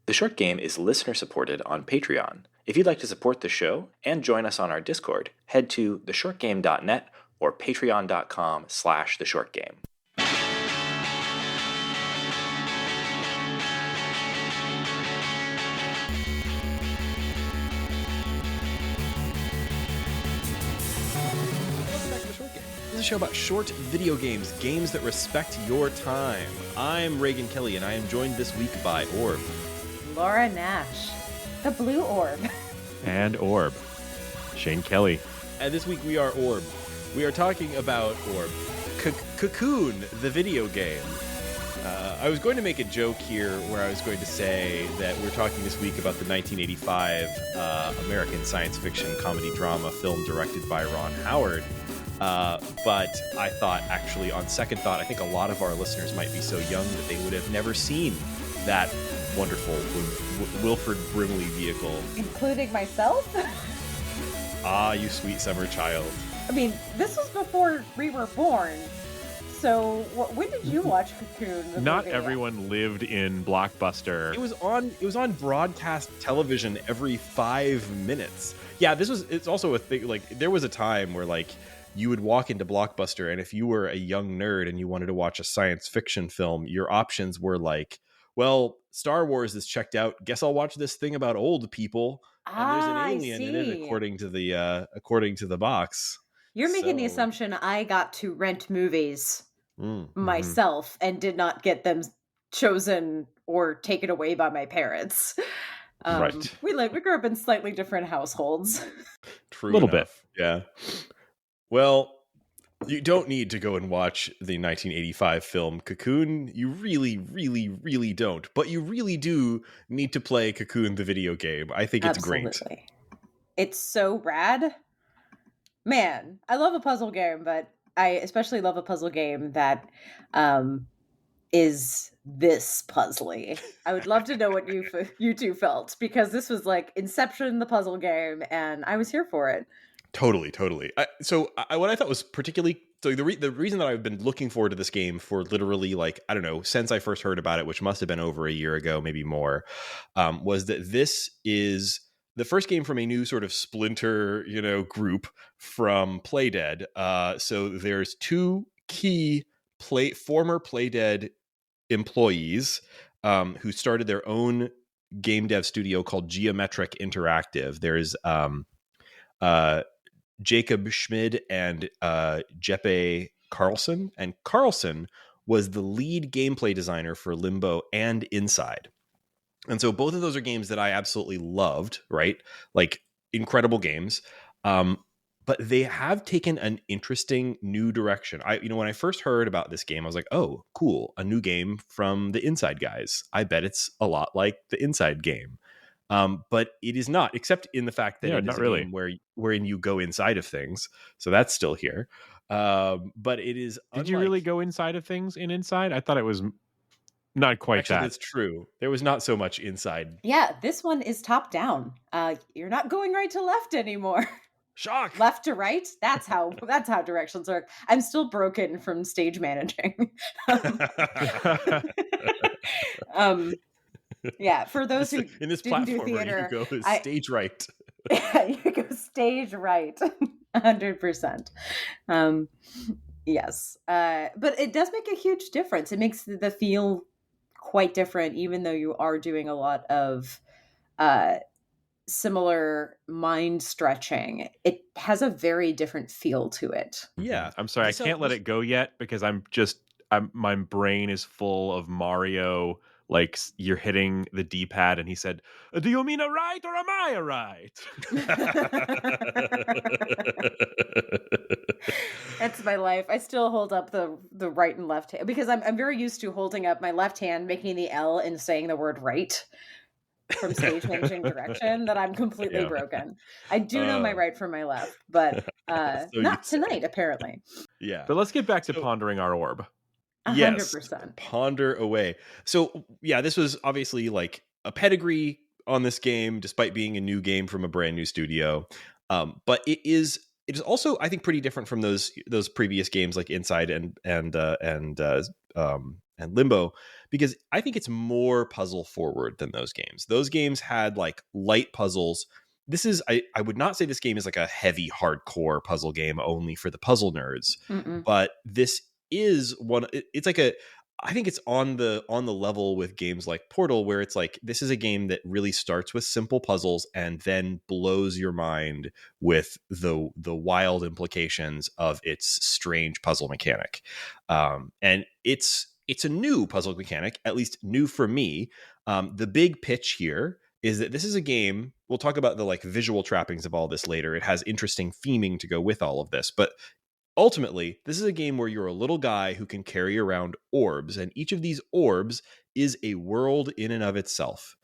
The Short Game is listener-supported on Patreon. If you'd like to support the show and join us on our Discord, head to theshortgame.net or patreon.com/theshortgame. This is a show about short video games, games that respect your time. I'm Raygan Kelly, and I am joined this week by Orb. Laura Nash, the blue orb. And Orb, Shane Kelly. And this week we are Orb. We are talking about Orb. Cocoon, the video game. I was going to make a joke here where I was going to say that we're talking this week about the 1985 American science fiction comedy drama film directed by Ron Howard. But I thought, actually, on second thought, I think a lot of our listeners might be so young that they would have never seen that wonderful Wilford Brimley vehicle. Including myself? Ah, you sweet summer child. I mean, this was before we were born. So, when did you watch Cocoon? Not everyone lived in Blockbuster. It was on broadcast television every 5 minutes. Yeah, it's also a thing. Like, there was a time where, like, you would walk into Blockbuster, and if you were a young nerd and you wanted to watch a science fiction film, your options were like, well, Star Wars is checked out. Guess I'll watch this thing about old people. And there's an alien in it, according to the box. You're making the assumption I got to rent movies myself and did not get them chosen or taken away by my parents. Right. We grew up in slightly different households. True. A little bit. Yeah. Well, you don't need to go and watch the 1985 film Cocoon. You really, really, really don't. But you really do need to play Cocoon, the video game. I think it's great. It's so rad. Man, I love a puzzle game, but I especially love a puzzle game that is this puzzly. I would love to know what you two felt, because this was like Inception, the puzzle game, and I was here for it. Totally. What I thought was particularly... So the reason that I've been looking forward to this game for literally, like, I don't know, since I first heard about it, which must have been over a year ago, maybe more, was that this is the first game from a new sort of splinter, group from Playdead. So there's two key former Playdead employees who started their own game dev studio called Geometric Interactive. There's Jacob Schmid and Jeppe Carlson. And Carlson was the lead gameplay designer for Limbo and Inside. And so both of those are games that I absolutely loved, right? Like, incredible games. But they have taken an interesting new direction. When I first heard about this game, I was like, oh, cool. A new game from the Inside guys. I bet it's a lot like the Inside game. But it is not, except in the fact that it is a game wherein you go inside of things. So that's still here. But it is. Did you really go inside of things in Inside? I thought it was not quite actually, that. That's true. There was not so much inside. Yeah, this one is top down. You're not going right to left anymore. Shock. Left to right. That's how directions work. I'm still broken from stage managing. Yeah, for those who in this didn't do platform theater, you go stage right. Yeah, you go stage right, 100%. Yes, but it does make a huge difference. It makes the feel quite different, even though you are doing a lot of similar mind stretching. It has a very different feel to it. Yeah, I'm sorry, I can't let it go yet because my brain is full of Mario. Like, you're hitting the D-pad and he said, do you mean a right or am I a right? That's my life. I still hold up the right and left hand because I'm very used to holding up my left hand, making the L and saying the word right from stage managing direction, that I'm completely broken. I do know my right from my left, but not tonight, apparently. Yeah. But let's get back to pondering our orb. 100%. Yes, ponder away. So yeah, this was obviously like a pedigree on this game, despite being a new game from a brand new studio. But it is also, I think, pretty different from those previous games like Inside and and Limbo, because I think it's more puzzle forward than those games. Those games had like light puzzles. This is, I would not say this game is like a heavy hardcore puzzle game only for the puzzle nerds, Mm-mm. but this is one. It's like a, I think it's on the level with games like Portal, where it's like this is a game that really starts with simple puzzles and then blows your mind with the wild implications of its strange puzzle mechanic. And it's a new puzzle mechanic, at least new for me. The big pitch here is that this is a game, we'll talk about the like visual trappings of all this later. It has interesting theming to go with all of this, but ultimately, this is a game where you're a little guy who can carry around orbs, and each of these orbs is a world in and of itself.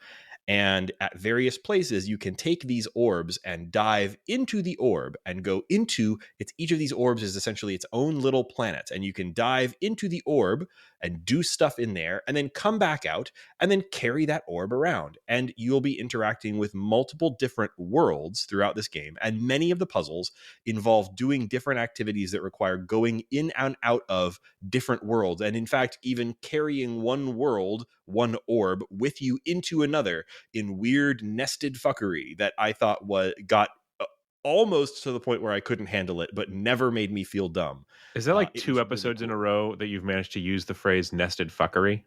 And at various places, you can take these orbs and dive into the orb and go into it's. Each of these orbs is essentially its own little planet, and you can dive into the orb and do stuff in there, and then come back out and then carry that orb around. And you'll be interacting with multiple different worlds throughout this game. And many of the puzzles involve doing different activities that require going in and out of different worlds. And in fact, even carrying one world, one orb with you into another in weird nested fuckery that I thought got almost to the point where I couldn't handle it, but never made me feel dumb. Is that like two episodes really cool in a row that you've managed to use the phrase nested fuckery?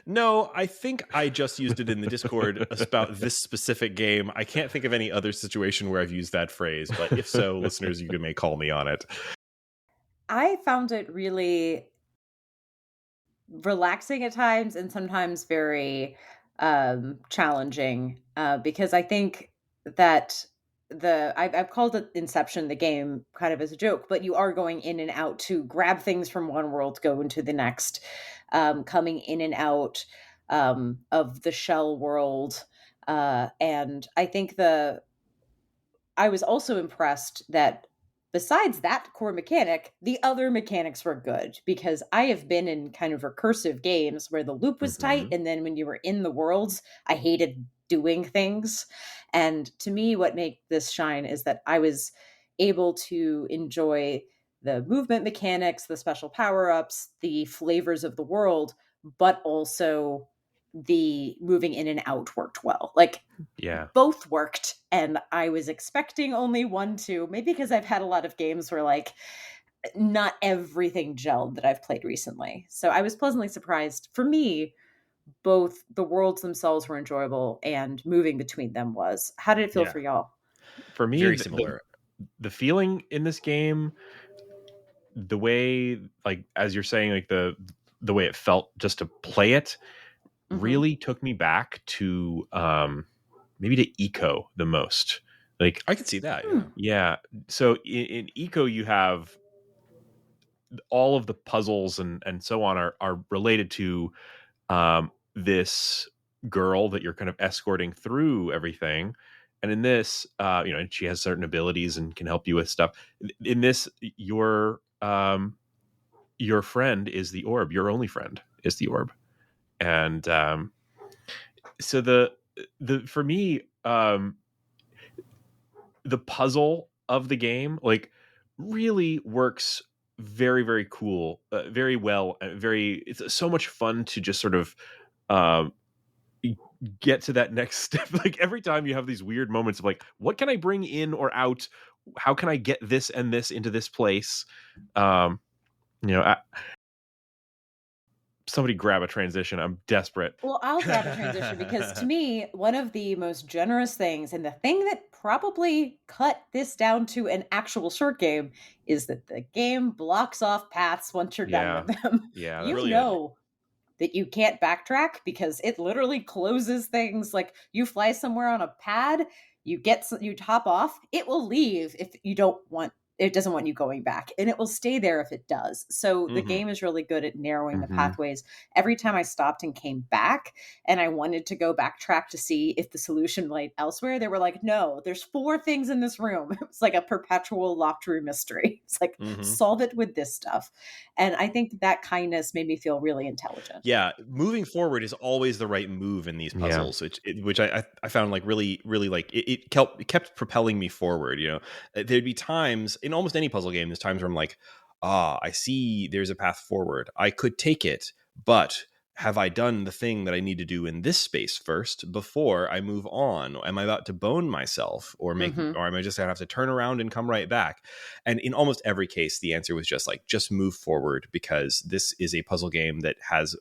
No, I think I just used it in the Discord about this specific game. I can't think of any other situation where I've used that phrase, but if so, listeners, you may call me on it. I found it really relaxing at times and sometimes very challenging because I think that I've called it Inception, the game, kind of as a joke, but you are going in and out to grab things from one world, go into the next, coming in and out of the shell world. And I think I was also impressed that besides that core mechanic, the other mechanics were good, because I have been in kind of recursive games where the loop was tight, and then when you were in the worlds, I hated doing things. And to me, what made this shine is that I was able to enjoy the movement mechanics, the special power-ups, the flavors of the world, but also the moving in and out worked well. Like, yeah, both worked, and I was expecting only one to, maybe because I've had a lot of games where like not everything gelled that I've played recently. So I was pleasantly surprised. For me, both the worlds themselves were enjoyable and moving between them was. How did it feel for y'all? For me, very similar. The feeling in this game, the way, like as you're saying, like the way it felt just to play it, really took me back to maybe to Eco the most. Like I could see that. Yeah. So in Eco, you have all of the puzzles and so on are related to this girl that you're kind of escorting through everything. And in this, and she has certain abilities and can help you with stuff. In this, your friend is the orb. Your only friend is the orb. And so the for me, the puzzle of the game like really works very, very cool, very well, it's so much fun to just sort of get to that next step. Like every time you have these weird moments of like, what can I bring in or out? How can I get this and this into this place? Somebody grab a transition. I'm desperate. Well, I'll grab a transition because to me, one of the most generous things, and the thing that probably cut this down to an actual short game, is that the game blocks off paths once you're done with them. Yeah, you know that you can't backtrack because it literally closes things. Like you fly somewhere on a pad, you hop off, it will leave if you don't want. It doesn't want you going back, and it will stay there if it does. So the game is really good at narrowing the pathways. Every time I stopped and came back and I wanted to go backtrack to see if the solution lay elsewhere, they were like, no, there's 4 things in this room. It's like a perpetual locked room mystery. It's like, solve it with this stuff. And I think that kindness made me feel really intelligent. Yeah. Moving forward is always the right move in these puzzles, which I found like really, really like it kept propelling me forward. There'd be times in almost any puzzle game, there's times where I'm like, I see there's a path forward. I could take it, but have I done the thing that I need to do in this space first before I move on? Am I about to bone myself or or am I just gonna have to turn around and come right back? And in almost every case, the answer was just move forward, because this is a puzzle game that has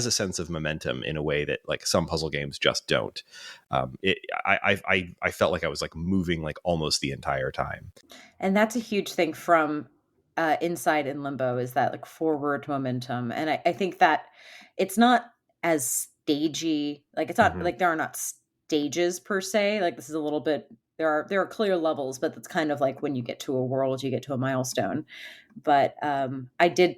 a sense of momentum in a way that like some puzzle games just don't. I felt like I was like moving like almost the entire time. And that's a huge thing from Inside and Limbo, is that like forward momentum. And I think that it's not as stagey. Like it's not like there are not stages per se. Like this is a little bit, there are clear levels, but it's kind of like when you get to a world, you get to a milestone. But I did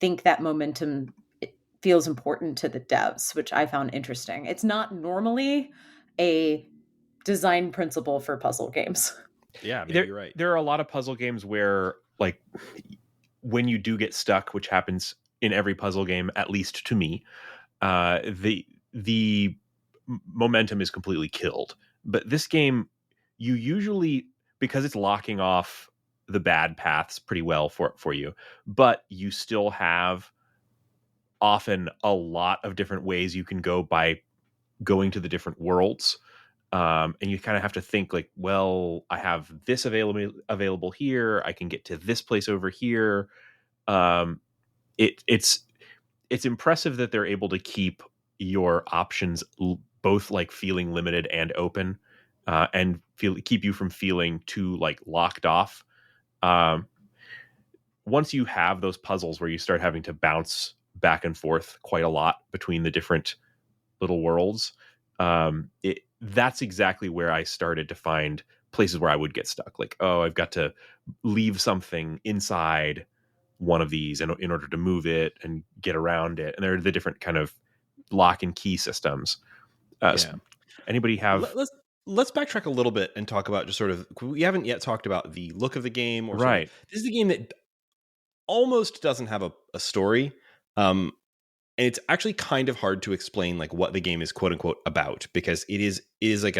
think that momentum, it feels important to the devs, which I found interesting. It's not normally a design principle for puzzle games. Yeah, maybe you're right. There are a lot of puzzle games where, like, when you do get stuck, which happens in every puzzle game, at least to me, the momentum is completely killed. But this game, you usually, because it's locking off the bad paths pretty well for you, but you still have often a lot of different ways you can go by going to the different worlds. And you kind of have to think like, well, I have this available here. I can get to this place over here. It's impressive that they're able to keep your options both like feeling limited and open, and keep you from feeling too like locked off. Once you have those puzzles where you start having to bounce back and forth quite a lot between the different little worlds, that's exactly where I started to find places where I would get stuck. Like, oh, I've got to leave something inside one of these in order to move it and get around it. And there are the different kind of lock and key systems. Anybody have... Let's backtrack a little bit and talk about just sort of, we haven't yet talked about the look of the game. Or right. This is a game that almost doesn't have a story. And it's actually kind of hard to explain like what the game is quote unquote about, because it is like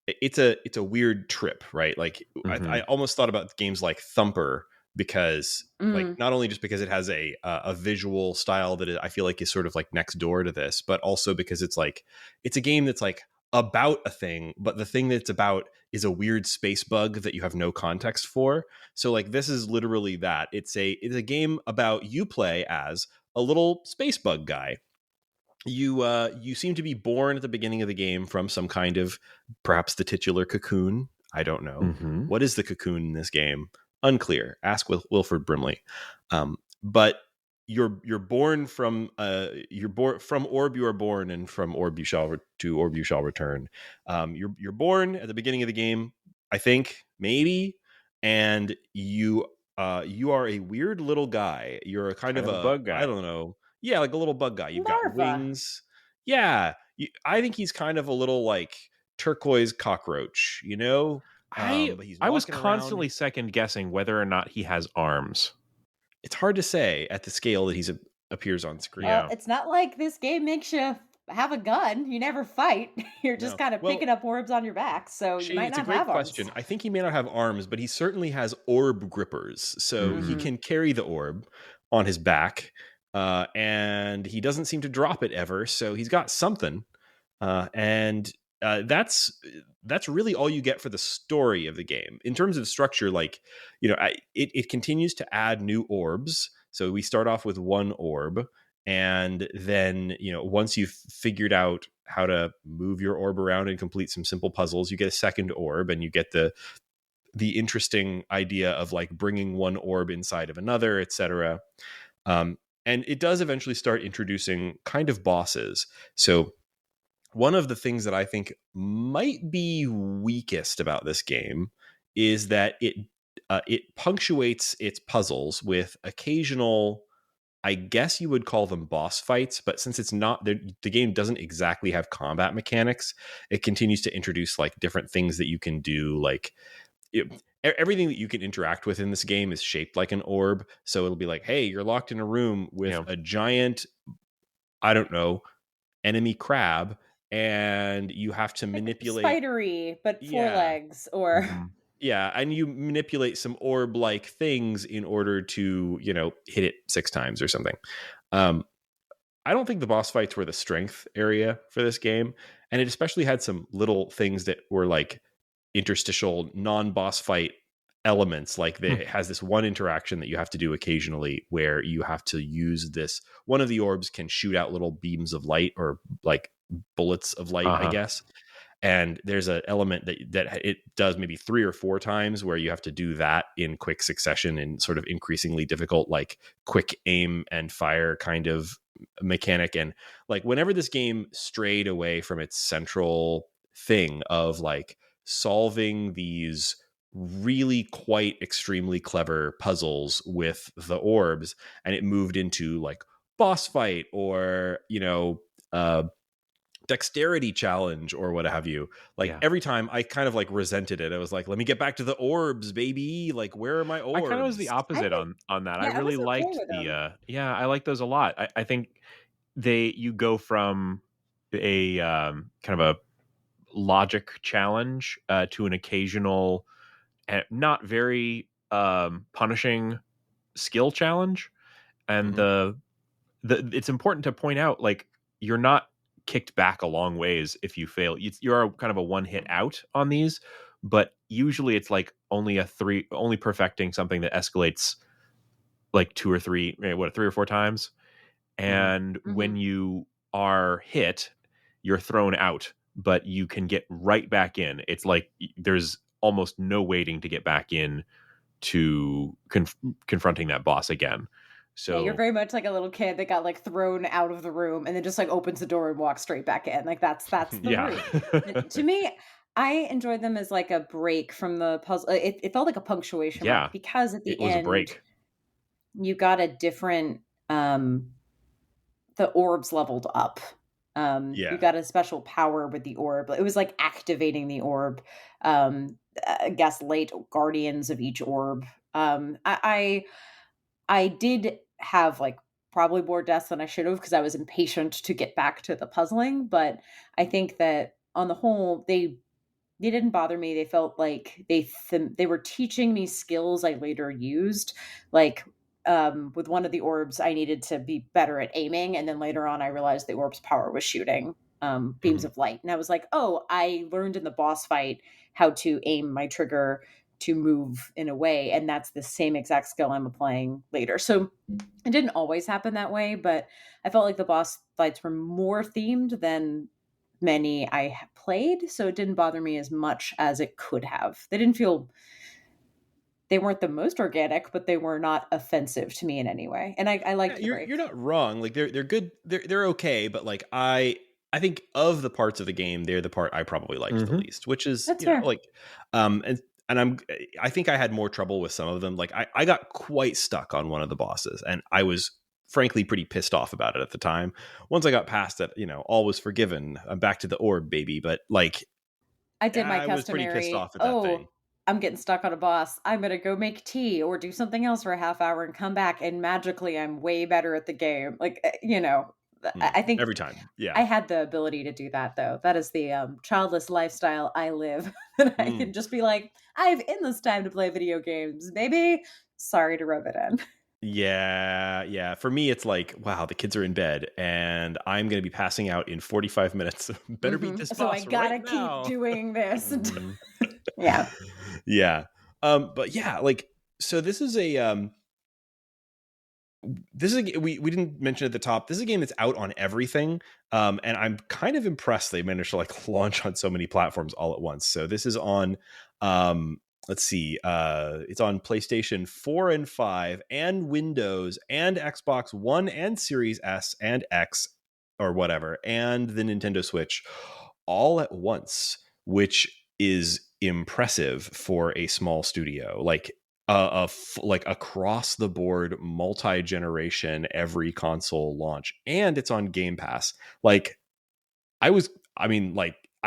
it's a weird trip, right? Like I almost thought about games like Thumper, because like not only just because it has a visual style that I feel like is sort of like next door to this, but also because it's a game that's like about a thing, but the thing that it's about is a weird space bug that you have no context for. So like this is literally that. It's a game about, you play as a little space bug guy. You seem to be born at the beginning of the game from some kind of, perhaps the titular cocoon. I don't know. What is the cocoon in this game? Unclear. Ask Wilford Brimley. But you're born from from orb you are born, and from orb you shall to orb you shall return. You're born at the beginning of the game, I think, maybe, and you are a weird little guy. You're a kind of a bug guy. I don't know. Yeah, like a little bug guy. You've got wings. Yeah, I think he's kind of a little like turquoise cockroach, you know? But I was constantly second guessing whether or not he has arms. It's hard to say at the scale that he appears on screen. It's not like this game makes you have a gun. You never fight. You're just kind of picking up orbs on your back, so you might not have arms. It's a great question. I think he may not have arms, but he certainly has orb grippers. So he can carry the orb on his back, and he doesn't seem to drop it ever. So he's got something, and that's really all you get for the story of the game. In terms of structure, like, you know, it continues to add new orbs. So we start off with one orb, and then, you know, once you've figured out how to move your orb around and complete some simple puzzles, you get a second orb, and you get the interesting idea of like bringing one orb inside of another, etc. And it does eventually start introducing kind of bosses. So one of the things that I think might be weakest about this game is that it punctuates its puzzles with occasional, I guess you would call them boss fights, but since it's not, the game doesn't exactly have combat mechanics, it continues to introduce like different things that you can do. Like everything that you can interact with in this game is shaped like an orb. So it'll be like, hey, you're locked in a room with a giant, I don't know, enemy crab, and you have to manipulate spidery, but 4 legs, or yeah, and you manipulate some orb-like things in order to, you know, hit it 6 times or something. I don't think the boss fights were the strength area for this game, and it especially had some little things that were like interstitial non-boss fight elements. Like it has this one interaction that you have to do occasionally where you have to use this, one of the orbs can shoot out little beams of light, or like bullets of light, I guess. And there's an element that it does maybe 3 or 4 times where you have to do that in quick succession in sort of increasingly difficult, like quick aim and fire kind of mechanic. And like whenever this game strayed away from its central thing of like solving these really quite extremely clever puzzles with the orbs, and it moved into like boss fight or, you know, dexterity challenge or what have you, like every time I kind of like resented it. I was like, let me get back to the orbs, baby. Like, where are my orbs? I kind of was the opposite on that. Yeah, I really liked I liked those a lot. I think you go from a kind of a logic challenge to an occasional not very punishing skill challenge. And the it's important to point out, like, you're not kicked back a long ways if you fail. You're kind of a one hit out on these, but usually it's like only perfecting something that escalates like 2 or 3 or 4 times. And when you are hit, you're thrown out, but you can get right back in. It's like there's almost no waiting to get back in to confronting that boss again. So yeah, you're very much like a little kid that got like thrown out of the room and then just like opens the door and walks straight back in. Like that's the room. To me, I enjoyed them as like a break from the puzzle. It felt like a punctuation mark, because at the end, a break. You got a different the orbs leveled up. You got a special power with the orb. It was like activating the orb. I guess late guardians of each orb. I did have like probably more deaths than I should have, because I was impatient to get back to the puzzling. But I think that on the whole, they didn't bother me. They felt like they were teaching me skills I later used. Like with one of the orbs, I needed to be better at aiming, and then later on, I realized the orb's power was shooting beams of light, and I was like, "Oh, I learned in the boss fight how to aim my trigger to move in a way, and that's the same exact skill I'm applying later." So it didn't always happen that way, but I felt like the boss fights were more themed than many I played, so it didn't bother me as much as it could have. They weren't the most organic, but they were not offensive to me in any way. And I liked the break. You're not wrong. Like they're good. They're okay. But like I think of the parts of the game, they're the part I probably liked the least, which is That's fair. like, and I think I had more trouble with some of them. Like I got quite stuck on one of the bosses, and I was frankly pretty pissed off about it at the time. Once I got past it, all was forgiven. I'm back to the orb, baby. But like, I did my customary, I was pretty pissed off at that thing. I'm getting stuck on a boss. I'm going to go make tea or do something else for a half hour and come back, and magically I'm way better at the game. Like, I think every time. Yeah. I had the ability to do that, though. That is the childless lifestyle I live. That I can just be like, I have endless time to play video games, baby. Sorry to rub it in. Yeah. For me, it's like, wow, the kids are in bed and I'm going to be passing out in 45 minutes. Better beat this boss. So I gotta right now. keep doing this. Yeah. Yeah. But yeah, like, so this is a we didn't mention at the top, this is a game that's out on everything. And I'm kind of impressed they managed to like launch on so many platforms all at once. So this is on let's see, it's on PlayStation 4 and 5 and Windows and Xbox One and Series S and X or whatever, and the Nintendo Switch all at once, which is impressive for a small studio. Like like across the board, multi-generation, every console launch, and it's on Game Pass. Like I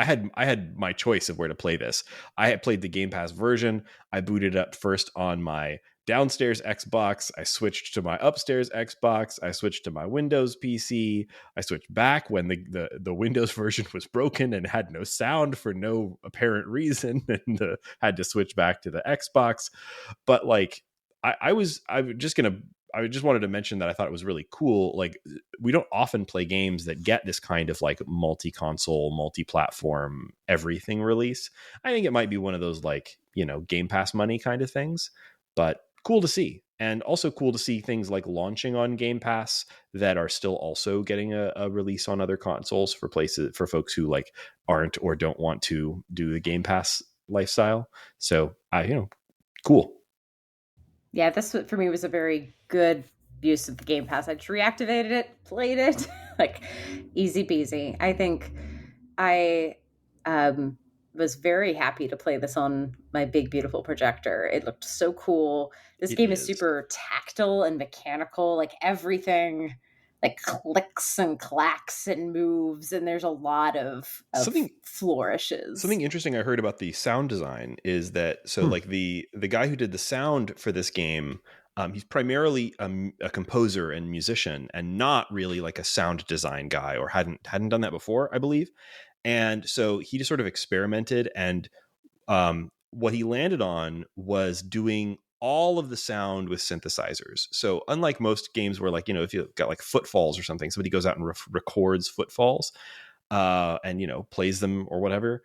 had my choice of where to play this. I had played the Game Pass version. I booted up first on my downstairs Xbox. I switched to my upstairs Xbox. I switched to my Windows PC. I switched back when the Windows version was broken and had no sound for no apparent reason, and had to switch back to the Xbox. But like, I'm just gonna I just wanted to mention that I thought it was really cool. Like, we don't often play games that get this kind of like multi-console, multi-platform, everything release. I think it might be one of those like, Game Pass money kind of things, but cool to see. And also cool to see things like launching on Game Pass that are still also getting a release on other consoles for folks who like aren't or don't want to do the Game Pass lifestyle. So cool. Yeah, this for me was a very good use of the Game Pass. I just reactivated it, played it, like easy peasy. I think I was very happy to play this on my big, beautiful projector. It looked so cool. This game is super tactile and mechanical, like everything like clicks and clacks and moves, and there's a lot of flourishes. Something interesting I heard about the sound design is that like the guy who did the sound for this game, he's primarily a composer and musician, and not really like a sound design guy, or hadn't done that before, I believe. And so he just sort of experimented, and what he landed on was doing all of the sound with synthesizers. So unlike most games where, like, if you've got like footfalls or something, somebody goes out and records footfalls and plays them or whatever,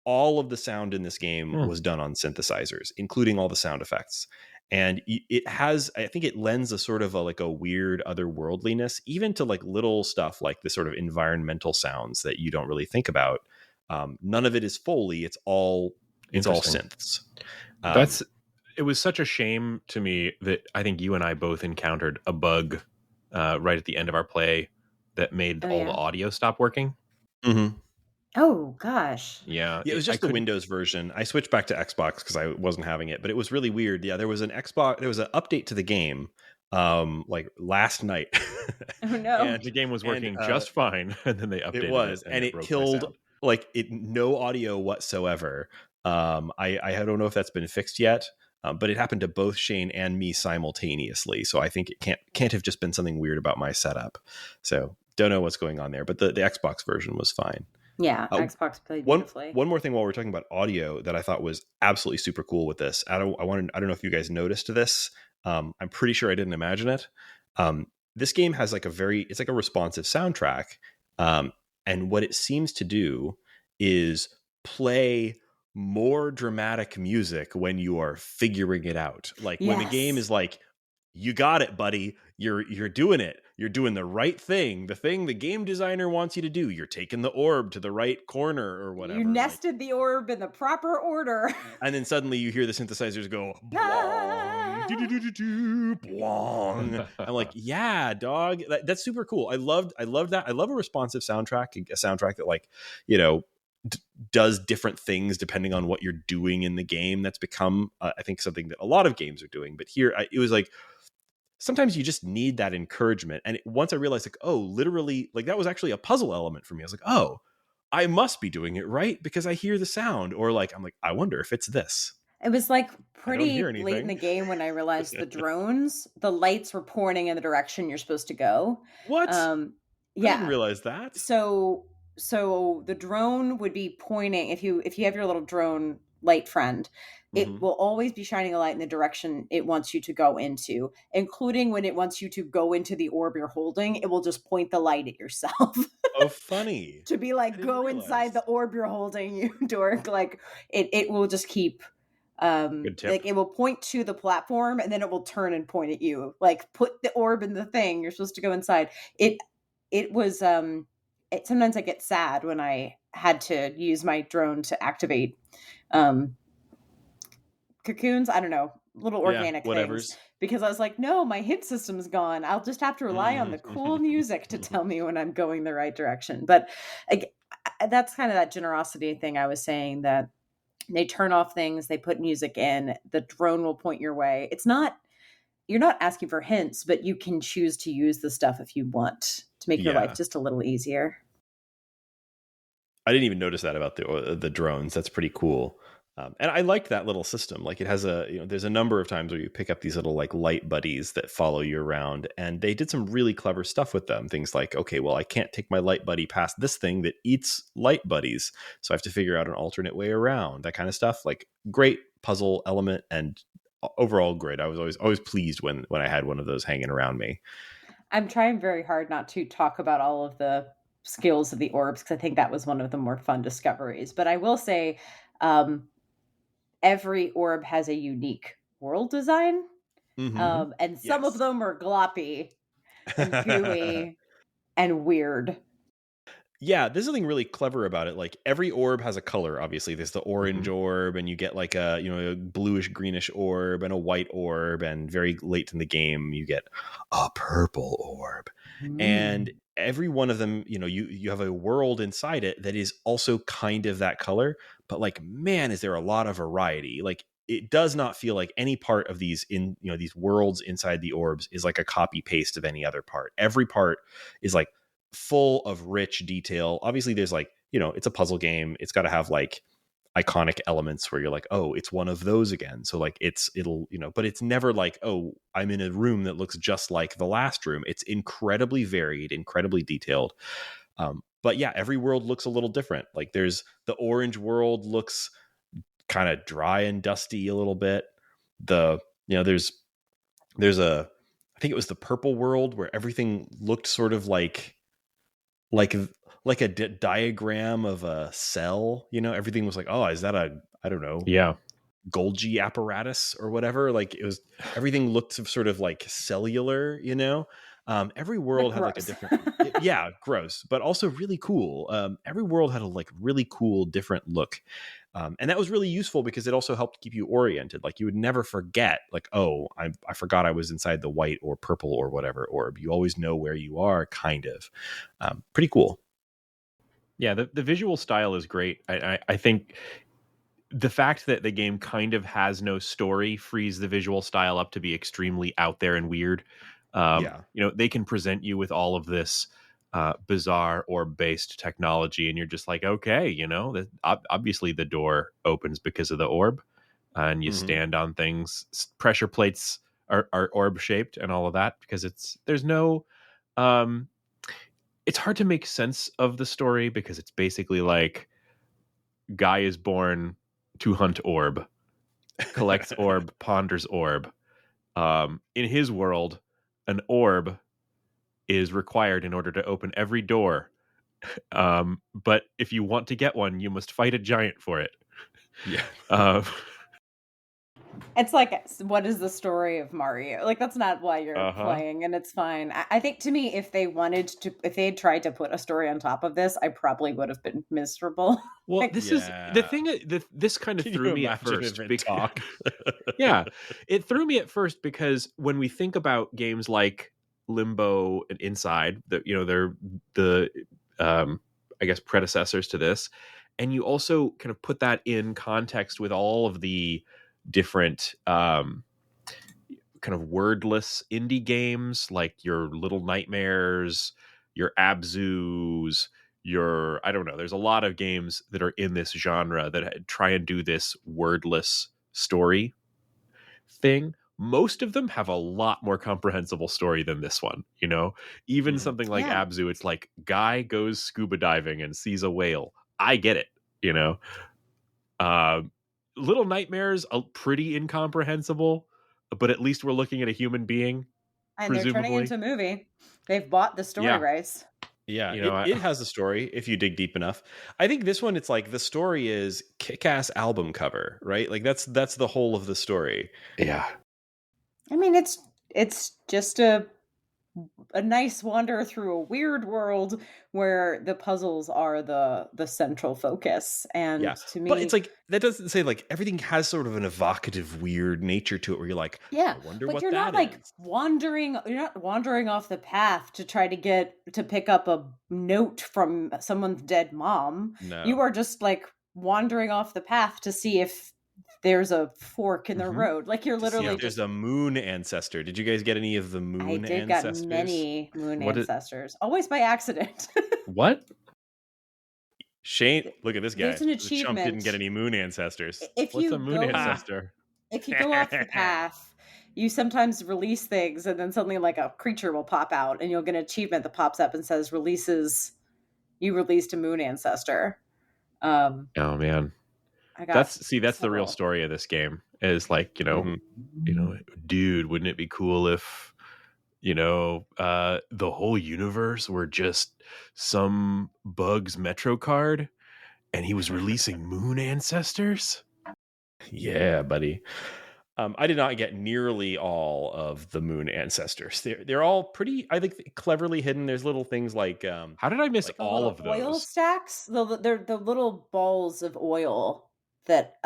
all of the sound in this game was done on synthesizers, including all the sound effects. And it has, I think it lends a sort of a weird otherworldliness, even to like little stuff like the sort of environmental sounds that you don't really think about. None of it is Foley. It's all synths. It was such a shame to me that I think you and I both encountered a bug right at the end of our play that made all the audio stop working. Mm-hmm. Oh gosh. Yeah, it was just the Windows version. I switched back to Xbox because I wasn't having it, but it was really weird. Yeah, there was an update to the game like last night. Oh no. And the game was working just fine, and then they updated it. And it killed no audio whatsoever. I don't know if that's been fixed yet. But it happened to both Shane and me simultaneously. So I think it can't have just been something weird about my setup. So don't know what's going on there, but the Xbox version was fine. Yeah, Xbox played beautifully. One more thing while we're talking about audio that I thought was absolutely super cool with this. I don't know if you guys noticed this. I'm pretty sure I didn't imagine it. This game has like it's like a responsive soundtrack. And what it seems to do is play more dramatic music when you are figuring it out. Like when the game is like, you got it, buddy. You're doing it. You're doing the right thing. The thing the game designer wants you to do. You're taking the orb to the right corner or whatever. You nested the orb in the proper order. And then suddenly you hear the synthesizers go, blong, blong. I'm like, yeah, dog. That's super cool. I loved that. I love a responsive soundtrack, a soundtrack that like, does different things depending on what you're doing in the game. That's become, I think, something that a lot of games are doing. But here, it was like, sometimes you just need that encouragement. And once I realized, like, oh, literally, like that was actually a puzzle element for me. I was like, oh, I must be doing it right because I hear the sound. Or like, I'm like, I wonder if it's this. It was like pretty late in the game when I realized the drones, the lights were pointing in the direction you're supposed to go. What? I didn't realize that. So the drone would be pointing, if you have your little drone light friend, it will always be shining a light in the direction it wants you to go into, including when it wants you to go into the orb you're holding. It will just point the light at yourself. Oh, funny. To be like, go inside the orb you're holding, you dork. Like it will just keep like it will point to the platform and then it will turn and point at you. Like, put the orb in the thing you're supposed to go inside. It was sometimes I get sad when I had to use my drone to activate cocoons. I don't know, little organic things. Because I was like, no, my hit system's gone. I'll just have to rely on the cool music to tell me when I'm going the right direction. But that's kind of that generosity thing I was saying, that they turn off things, they put music in, the drone will point your way. You're not asking for hints, but you can choose to use the stuff if you want to make your life just a little easier. I didn't even notice that about the drones. That's pretty cool. And I liked that little system. Like, it has there's a number of times where you pick up these little like light buddies that follow you around, and they did some really clever stuff with them. Things like, okay, well, I can't take my light buddy past this thing that eats light buddies, so I have to figure out an alternate way around. That kind of stuff. Like, great puzzle element, and overall great. I was always pleased when I had one of those hanging around me. I'm trying very hard not to talk about all of the skills of the orbs because I think that was one of the more fun discoveries. But I will say, every orb has a unique world design, and some of them are gloppy and gooey and weird. Yeah, there's something really clever about it. Like every orb has a color. Obviously, there's the orange orb, and you get like a bluish greenish orb and a white orb, and very late in the game you get a purple orb. And every one of them, you have a world inside it that is also kind of that color. But like, man, is there a lot of variety? Like, it does not feel like any part of these these worlds inside the orbs is like a copy paste of any other part. Every part is like full of rich detail. Obviously there's like, it's a puzzle game. It's got to have like iconic elements where you're like, oh, it's one of those again. So like it'll but it's never like, oh, I'm in a room that looks just like the last room. It's incredibly varied, incredibly detailed. But yeah, every world looks a little different. Like there's the orange world looks kind of dry and dusty a little bit. There's a, I think it was the purple world where everything looked sort of like a diagram of a cell. Everything was like, oh, is that I don't know, Golgi apparatus or whatever. Like it was, everything looked sort of like cellular. Every world had like a different gross, but also really cool. Every world had a like really cool different look. And that was really useful because it also helped keep you oriented. Like you would never forget, like, oh, I forgot I was inside the white or purple or whatever orb. You always know where you are, kind of. Pretty cool. Yeah, the visual style is great. I think the fact that the game kind of has no story frees the visual style up to be extremely out there and weird. They can present you with all of this bizarre orb-based technology, and you're just like, okay, obviously the door opens because of the orb, and you stand on things. Pressure plates are orb-shaped and all of that because there's no... it's hard to make sense of the story because it's basically like guy is born to hunt orb, collects orb, ponders orb. In his world, an orb is required in order to open every door. But if you want to get one, you must fight a giant for it. Yeah. It's like, what is the story of Mario? Like, that's not why you're playing, and it's fine. I think, to me, if they had tried to put a story on top of this, I probably would have been miserable. Well, this is the thing. This kind of threw me at first. Yeah, it threw me at first because when we think about games like Limbo and Inside, they're the I guess predecessors to this, and you also kind of put that in context with all of the different kind of wordless indie games like your Little Nightmares, your Abzus, I don't know, there's a lot of games that are in this genre that try and do this wordless story thing. Most of them have a lot more comprehensible story than this one, even something like Abzu, it's like guy goes scuba diving and sees a whale. I get it, Little Nightmares are pretty incomprehensible, but at least we're looking at a human being. And presumably. They're turning into a movie. They've bought the story rights. Yeah, it has a story if you dig deep enough. I think this one, it's like the story is kick-ass album cover, right? Like that's the whole of the story. Yeah. I mean, it's just a nice wander through a weird world where the puzzles are the central focus. And to me, but it's like, that doesn't say like everything has sort of an evocative weird nature to it where you're like, I wonder what that is. But you're not like you're not wandering off the path to try to pick up a note from someone's dead mom. No. You are just like wandering off the path to see if there's a fork in the road. Like you're literally there's a moon ancestor. Did you guys get any of the moon ancestors? I got many moon ancestors. Always by accident. What? Shane, look at this guy. There's an achievement. The chump didn't get any moon ancestors. What's a moon ancestor? If you go off the path, you sometimes release things and then suddenly like a creature will pop out and you'll get an achievement that pops up and says you released a moon ancestor. Oh man. That's the real story of this game. as like, Mm-hmm. Dude, wouldn't it be cool if, the whole universe were just some bug's Metro card and he was releasing moon ancestors? Yeah, buddy. I did not get nearly all of the moon ancestors. They're all pretty, I think, cleverly hidden. There's little things like How did I miss like The all little of oil those? stacks, they're the little balls of oil that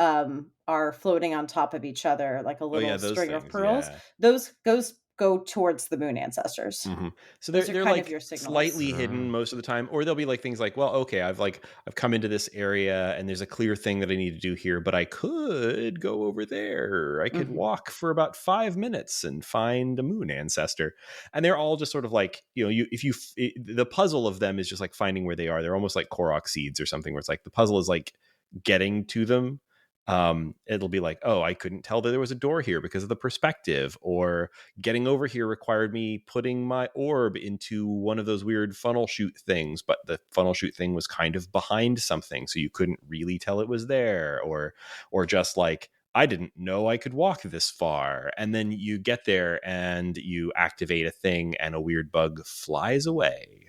are floating on top of each other like a oh yeah, little those string of things. pearls. Yeah. Those go towards the moon ancestors. Hmm. So Those are they're kind of like your signals. slightly hidden most of the time, or they'll be like things like, well, okay, I've come into this area and there's a clear thing that I need to do here, but I could go over there. I could Mhm. walk for about 5 minutes and find a moon ancestor, and they're all just sort of like the puzzle of them is just like finding where they are. They're almost like Korok seeds or something, where it's like the puzzle is like getting to them. It'll be like, oh, I couldn't tell that there was a door here because of the perspective, or getting over here required me putting my orb into one of those weird funnel shoot things, but the funnel shoot thing was kind of behind something, so you couldn't really tell it was there, or just like, I didn't know I could walk this far, and then you get there and you activate a thing and a weird bug flies away,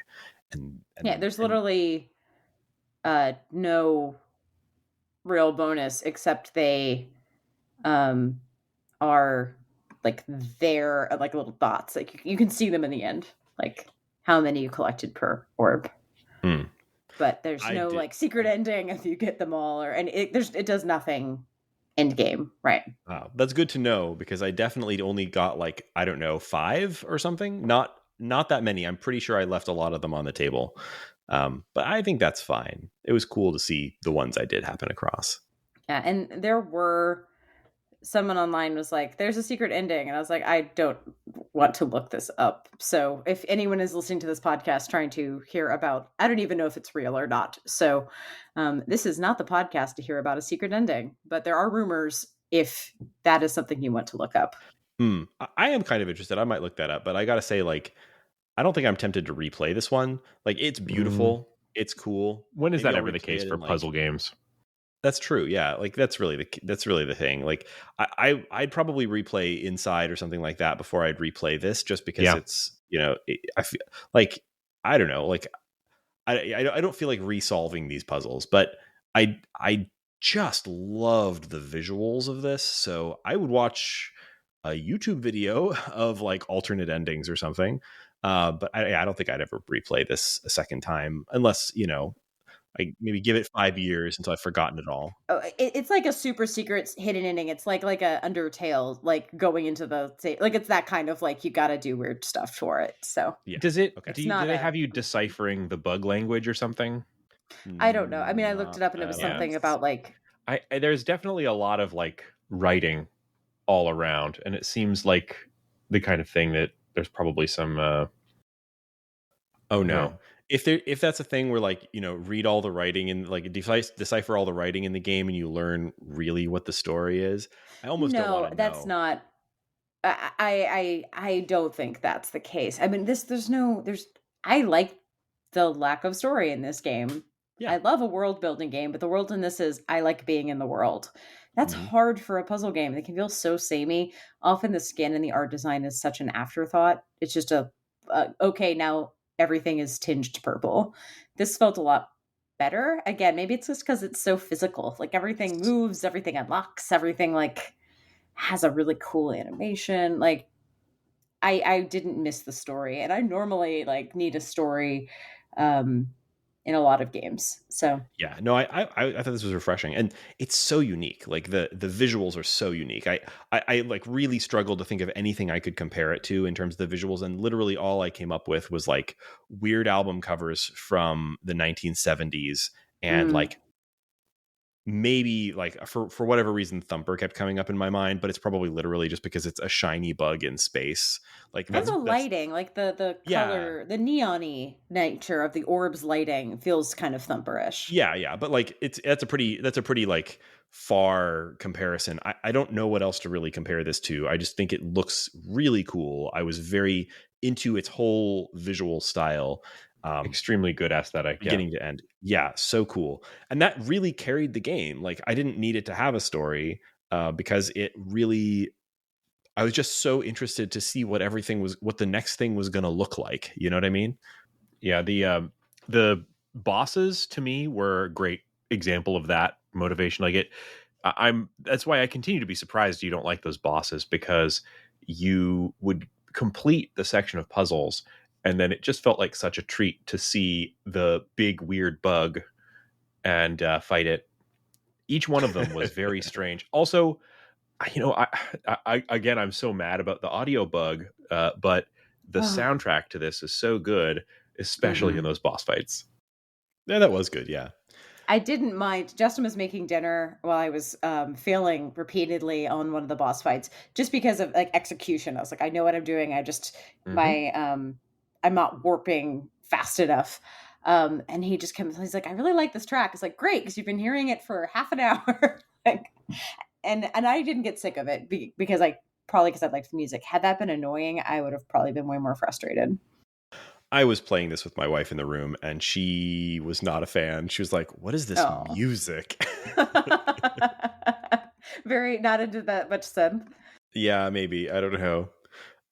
and Yeah, there's literally no real bonus except they are like they're like little dots. Like you can see them in the end, like how many you collected per orb. But there's no like secret ending if you get them all, and it does nothing end game, right? Wow, that's good to know, because I definitely only got like, I don't know, 5 or something. Not that many. I'm pretty sure I left a lot of them on the table. But I think that's fine. It was cool to see the ones I did happen across. Yeah, and there were someone online was like, there's a secret ending, and I was like, I don't want to look this up. So if anyone is listening to this podcast trying to hear about, I don't even know if it's real or not. So this is not the podcast to hear about a secret ending, but there are rumors if that is something you want to look up. I am kind of interested. I might look that up, but I gotta say, like, I don't think I'm tempted to replay this one. Like, it's beautiful, it's cool. When is Maybe that I'll ever the replay case it for in, like, puzzle games? That's true. Yeah, like that's really the thing. Like I'd probably replay Inside or something like that before I'd replay this, just because Yeah. it's I feel like, I don't know, like I don't feel like resolving these puzzles, but I just loved the visuals of this, so I would watch a YouTube video of like alternate endings or something. But I don't think I'd ever replay this a second time, unless I maybe give it 5 years until I've forgotten it all. Oh, it's like a super secret hidden ending. It's like a Undertale, like going into like it's that kind of like you got to do weird stuff for it. So Yeah. Does it? Okay. Do they have you deciphering the bug language or something? I don't know. I mean, I looked Not it up and it at was all. something about like There's definitely a lot of like writing all around, and it seems like the kind of thing that there's probably some. Oh no. If that's a thing where, like, read all the writing and like decipher all the writing in the game and you learn really what the story is, I almost don't want to know. That's not. I don't think that's the case. I mean, I like the lack of story in this game. Yeah. I love a world building game, but the world in this is I like being in the world. That's hard for a puzzle game. They can feel so samey. Often the skin and the art design is such an afterthought. It's just okay, now everything is tinged purple. This felt a lot better. Again, maybe it's just because it's so physical. Like everything moves, everything unlocks, everything like has a really cool animation. Like I didn't miss the story, and I normally like need a story in a lot of games. So yeah, no, I thought this was refreshing, and it's so unique. Like the visuals are so unique. I like really struggled to think of anything I could compare it to in terms of the visuals, and literally all I came up with was like weird album covers from the 1970s, and like maybe like for whatever reason Thumper kept coming up in my mind, but it's probably literally just because it's a shiny bug in space. Like that's the lighting, like the color, the neon-y nature of the orb's lighting feels kind of Thumperish. Yeah, but like that's a pretty like far comparison. I don't know what else to really compare this to. I just think it looks really cool. I was very into its whole visual style. Extremely good aesthetic, beginning to end. Yeah, so cool. And that really carried the game. Like I didn't need it to have a story. because it really, I was just so interested to see what the next thing was going to look like. You know what I mean? Yeah, the bosses to me were a great example of that motivation. Like that's why I continue to be surprised you don't like those bosses, because you would complete the section of puzzles and then it just felt like such a treat to see the big weird bug and fight it. Each one of them was very strange. Also, again, I'm so mad about the audio bug, but the soundtrack to this is so good, especially in those boss fights. Yeah, that was good. Yeah. I didn't mind. Justin was making dinner while I was failing repeatedly on one of the boss fights, just because of like execution. I was like, I know what I'm doing. I just I'm not warping fast enough. And he just comes. He's like, I really like this track. It's like, great, because you've been hearing it for half an hour. and I didn't get sick of it because I liked the music. Had that been annoying, I would have probably been way more frustrated. I was playing this with my wife in the room and she was not a fan. She was like, what is this music? Very not into that much synth. Yeah, maybe. I don't know.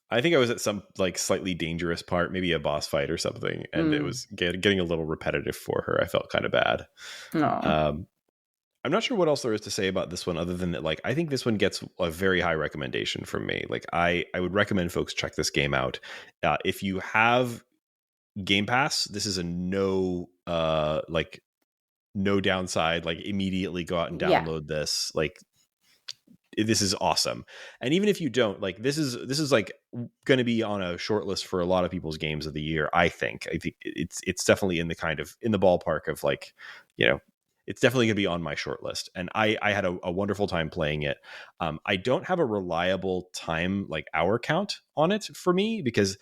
I think I was at some like slightly dangerous part, maybe a boss fight or something. And it was getting a little repetitive for her. I felt kind of bad. I'm not sure what else there is to say about this one other than that, like, I think this one gets a very high recommendation from me. Like, I would recommend folks check this game out. If you have Game Pass, this is a no downside. Like, immediately go out and download this. Like, this is awesome. And even if you don't, like, this is like going to be on a short list for a lot of people's games of the year. I think it's definitely in the ballpark of, like, you know, it's definitely going to be on my short list. And I had a wonderful time playing it. I don't have a reliable time, like, hour count on it for me, because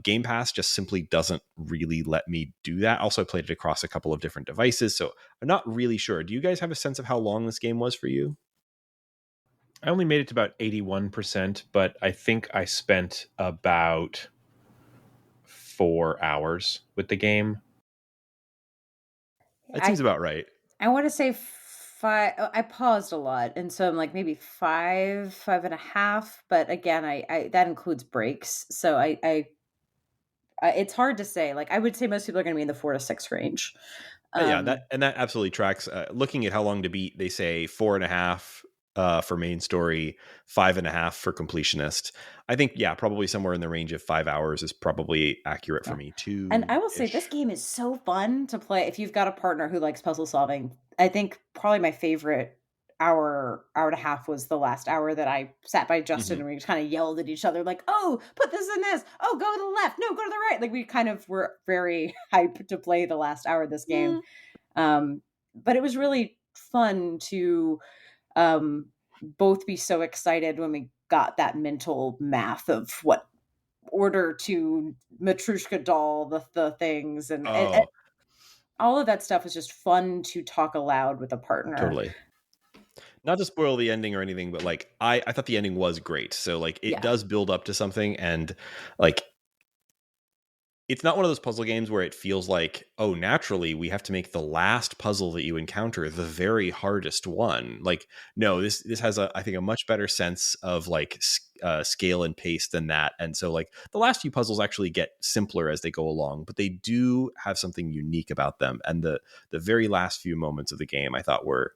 Game Pass just simply doesn't really let me do that. Also, I played it across a couple of different devices, so I'm not really sure. Do you guys have a sense of how long this game was for you? I only made it to about 81%, but I think I spent about 4 hours with the game. That seems about right. I want to say 5. I paused a lot, and so I'm like maybe 5.5. But again, I that includes breaks, so I it's hard to say. Like, I would say most people are going to be in the 4 to 6 range. That absolutely tracks. Looking at how long to beat, they say 4.5 for main story, 5.5 for completionist. I think, probably somewhere in the range of 5 hours is probably accurate for me too. And I will say, this game is so fun to play if you've got a partner who likes puzzle solving. I think probably my favorite hour and a half was the last hour that I sat by Justin and we kind of yelled at each other like, oh, put this in this. Oh, go to the left. No, go to the right. Like, we kind of were very hyped to play the last hour of this game. But it was really fun to both be so excited when we got that mental math of what order to Matryoshka doll the things and all of that stuff was just fun to talk aloud with a partner. Totally. Not to spoil the ending or anything, but like I thought the ending was great. So like it does build up to something, and like it's not one of those puzzle games where it feels like, oh, naturally we have to make the last puzzle that you encounter the very hardest one. Like, no, this has I think a much better sense of like scale and pace than that. And so like the last few puzzles actually get simpler as they go along, but they do have something unique about them. And the very last few moments of the game I thought were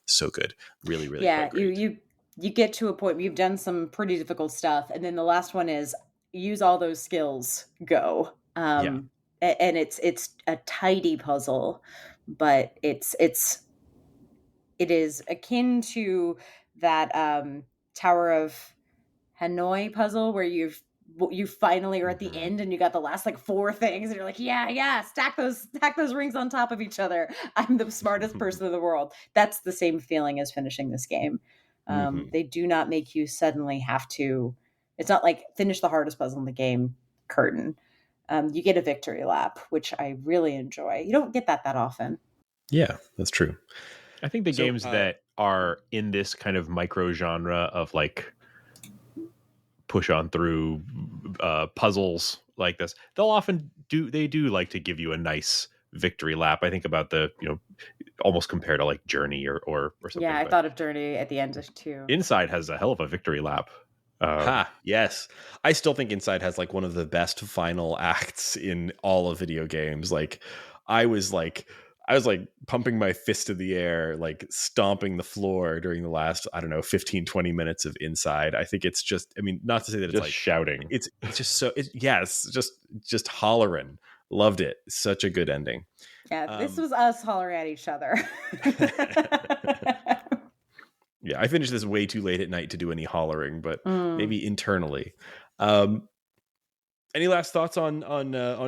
so good. Really, really great. You get to a point where you've done some pretty difficult stuff, and then the last one is use all those skills, go. And it's a tidy puzzle, but it is akin to that Tower of Hanoi puzzle where you finally are at the end and you got the last like 4 things and you're like, stack those rings on top of each other. I'm the smartest person in the world. That's the same feeling as finishing this game. They do not make you suddenly have to. It's not like finish the hardest puzzle in the game, curtain. You get a victory lap, which I really enjoy. You don't get that often. Yeah, that's true. I think the games that are in this kind of micro genre of like push on through puzzles like this, they'll often do like to give you a nice victory lap. I think about the almost compare to like Journey or something. Yeah, I but thought of Journey at the end too. Inside has a hell of a victory lap. Yes. I still think Inside has like one of the best final acts in all of video games. Like I was like pumping my fist in the air, like stomping the floor during the last, I don't know, 15, 20 minutes of Inside. I think it's just, I mean, not to say that it's just like shouting. It's just so, yes, just hollering. Loved it. Such a good ending. Yeah, this was us hollering at each other. Yeah, I finished this way too late at night to do any hollering, but maybe internally. Any last thoughts on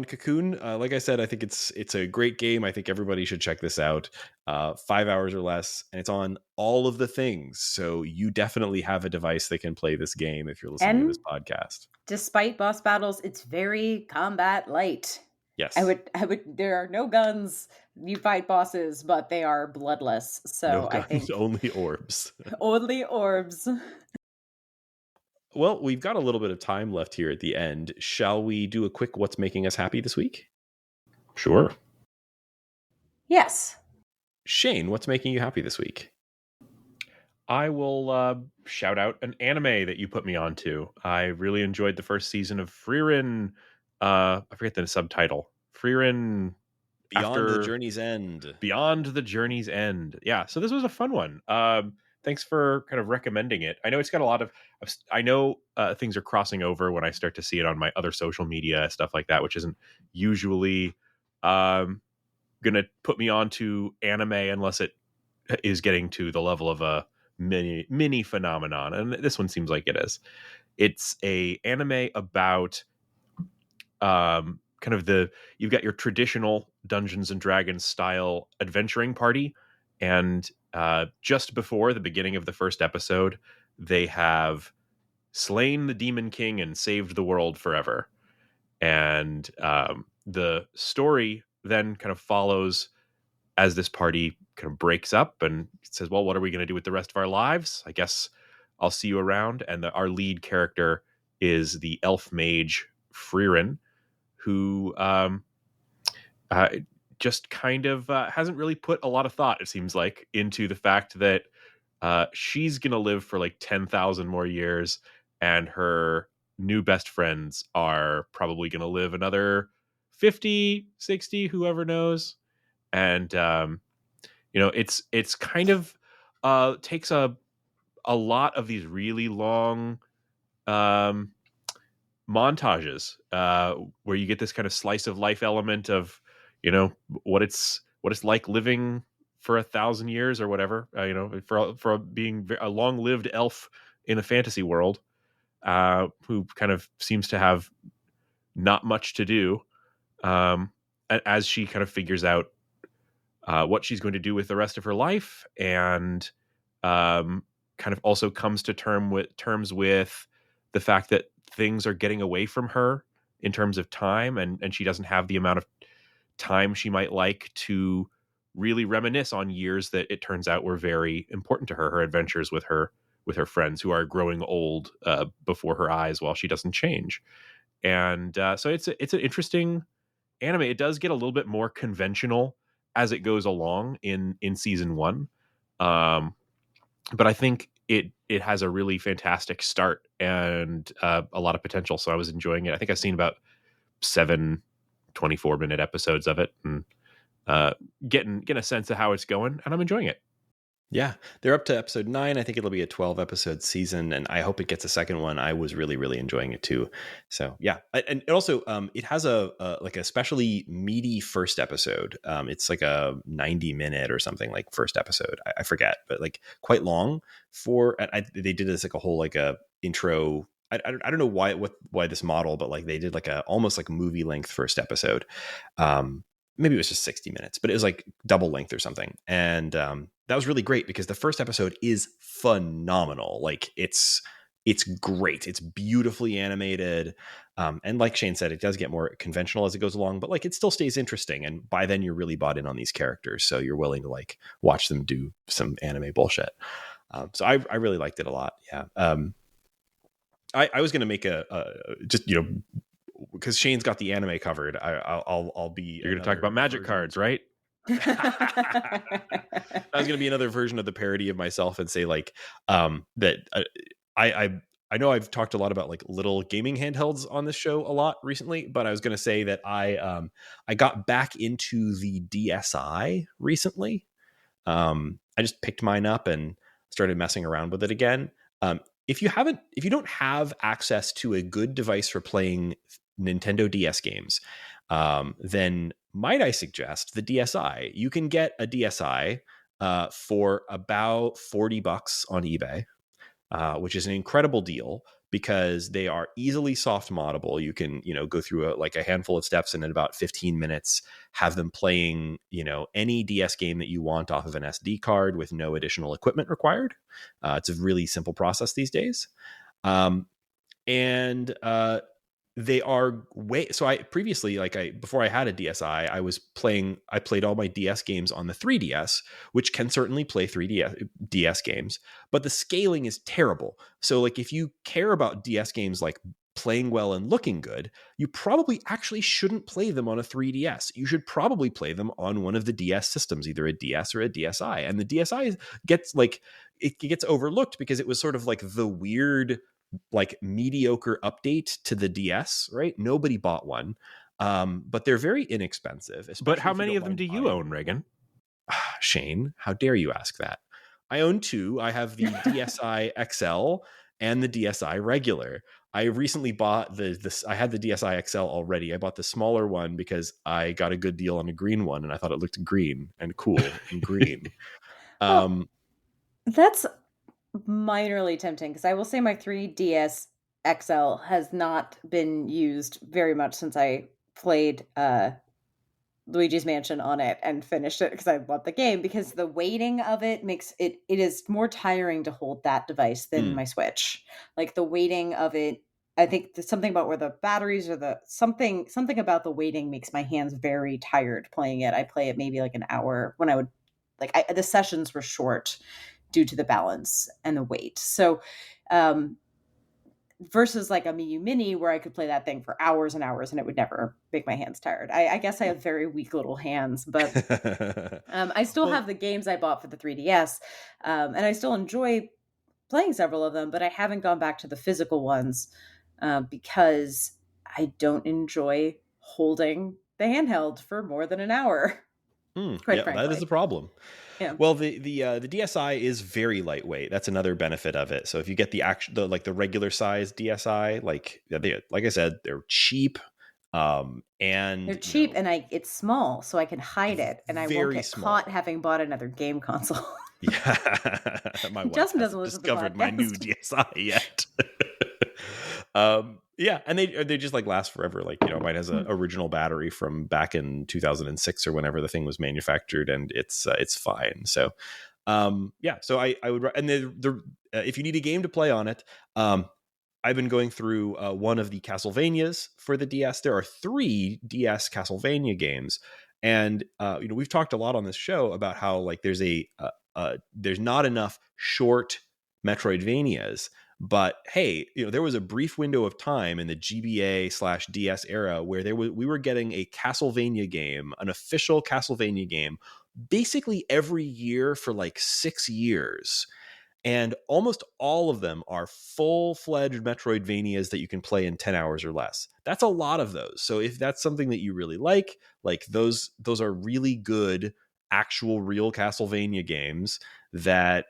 Cocoon? Like I said, I think it's a great game. I think everybody should check this out. 5 hours or less, and it's on all of the things. So you definitely have a device that can play this game if you're listening to this podcast. Despite boss battles, it's very combat light. Yes. I would there are no guns. You fight bosses, but they are bloodless. So no guns, I think only orbs. Only orbs. Well, we've got a little bit of time left here at the end. Shall we do a quick what's making us happy this week? Sure. Yes. Shane, what's making you happy this week? I will shout out an anime that you put me onto. I really enjoyed the first season of Frieren. I forget the subtitle. Frieren Beyond the Journey's End. Beyond the Journey's End. Yeah, so this was a fun one. Thanks for kind of recommending it. I know it's got a lot of... I know things are crossing over when I start to see it on my other social media, stuff like that, which isn't usually going to put me onto anime unless it is getting to the level of a mini phenomenon. And this one seems like it is. It's a anime about... kind of you've got your traditional Dungeons and Dragons style adventuring party, and just before the beginning of the first episode, they have slain the Demon King and saved the world forever. And the story then kind of follows as this party kind of breaks up and says, well, what are we going to do with the rest of our lives? I guess I'll see you around. And our lead character is the elf mage Frieren, who just kind of hasn't really put a lot of thought, it seems like, into the fact that she's going to live for like 10,000 more years, and her new best friends are probably going to live another 50, 60, whoever knows. And, it's kind of takes a lot of these really long montages where you get this kind of slice of life element of, what it's like living for 1,000 years or whatever, for being a long-lived elf in a fantasy world, who kind of seems to have not much to do, as she kind of figures out what she's going to do with the rest of her life, and kind of also comes to terms with the fact that things are getting away from her in terms of time, and she doesn't have the amount of time she might like to really reminisce on years that it turns out were very important to her adventures with her friends who are growing old before her eyes while she doesn't change. And so it's an interesting anime. It does get a little bit more conventional as it goes along in season 1, but I think it has a really fantastic start and a lot of potential. So I was enjoying it. I think I've seen about 7 24-minute episodes of it, and getting a sense of how it's going, and I'm enjoying it. Yeah, they're up to episode 9. I think it'll be a 12-episode season, and I hope it gets a second one. I was really, really enjoying it too. So yeah, and it also it has a like a especially meaty first episode. It's like a 90-minute or something, like first episode. I forget, but like quite long for. They did this like a whole like a intro. I don't know why this model, but like they did like a almost like movie length first episode. Maybe it was just 60 minutes, but it was like double length or something. And that was really great because the first episode is phenomenal. Like it's great. It's beautifully animated. And like Shane said, it does get more conventional as it goes along, but like it still stays interesting. And by then you're really bought in on these characters. So you're willing to like watch them do some anime bullshit. So I really liked it a lot. Yeah. I was going to make just, because Shane's got the anime covered. I'll be. You're going to talk about magic cards, right? I was going to be another version of the parody of myself and say like that I know I've talked a lot about like little gaming handhelds on this show a lot recently, but I was going to say that I got back into the DSi recently. I just picked mine up and started messing around with it again. If you don't have access to a good device for playing Nintendo DS games, then might I suggest the DSi? You can get a DSi for about $40 on eBay, which is an incredible deal because they are easily soft moddable. You can, go through a handful of steps and in about 15 minutes have them playing, any DS game that you want off of an SD card with no additional equipment required. It's a really simple process these days. And they are so I previously, before I had a DSi, I played all my DS games on the 3DS, which can certainly play 3DS games, but the scaling is terrible. So like if you care about DS games like playing well and looking good, you probably actually shouldn't play them on a 3DS. You should probably play them on one of the DS systems, either a DS or a DSi. And the DSi gets overlooked because it was sort of like the weird like mediocre update to the DS, right? Nobody bought one. But they're very inexpensive. But how many of them do you own, Raygan? Shane, how dare you ask that? I own two. I have the DSi XL and the DSi regular. I recently bought I had the DSi XL already. I bought the smaller one because I got a good deal on a green one and I thought it looked green and cool and green. That's minorly tempting because I will say my 3DS XL has not been used very much since I played Luigi's Mansion on it and finished it because I love the game, because the weighting of it makes it is more tiring to hold that device than my Switch. Like the weighting of it, I think there's something about where the batteries or something about the weighting makes my hands very tired playing it. I play it maybe like an hour when I would the sessions were short due to the balance and the weight. So versus like a Mii U Mini where I could play that thing for hours and hours and it would never make my hands tired. I guess I have very weak little hands, but I still have the games I bought for the 3DS, and I still enjoy playing several of them, but I haven't gone back to the physical ones because I don't enjoy holding the handheld for more than an hour. Quite frankly. That is the problem. Yeah. Well, the DSi is very lightweight. That's another benefit of it. So if you get the regular size DSi, like I said, they're cheap. And they're cheap, and it's small, so I can hide it, and I won't get caught having bought another game console. Yeah, my wife Justin hasn't discovered my new DSi yet. Yeah, and they just like last forever. Like, mine has an original battery from back in 2006 or whenever the thing was manufactured, and it's fine. So, so I would, and if you need a game to play on it, I've been going through one of the Castlevanias for the DS. There are 3 DS Castlevania games, and we've talked a lot on this show about how like there's not enough short Metroidvanias. But hey, there was a brief window of time in the GBA/DS era where we were getting a Castlevania game, an official Castlevania game, basically every year for like 6 years. And almost all of them are full-fledged Metroidvanias that you can play in 10 hours or less. That's a lot of those. So if that's something that you really like those are really good, actual real Castlevania games that,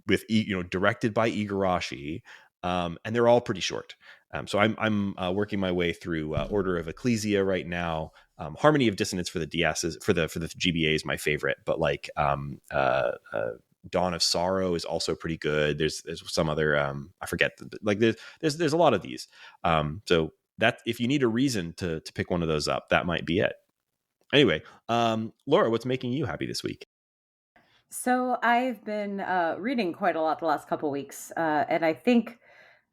with directed by Igarashi, and they're all pretty short. So I'm working my way through Order of Ecclesia right now. Harmony of Dissonance for the DS for the GBA is my favorite, but like Dawn of Sorrow is also pretty good. There's some other I forget, like there's a lot of these. So that if you need a reason to pick one of those up, that might be it. Anyway, Laura, what's making you happy this week? So I've been reading quite a lot the last couple weeks, and I think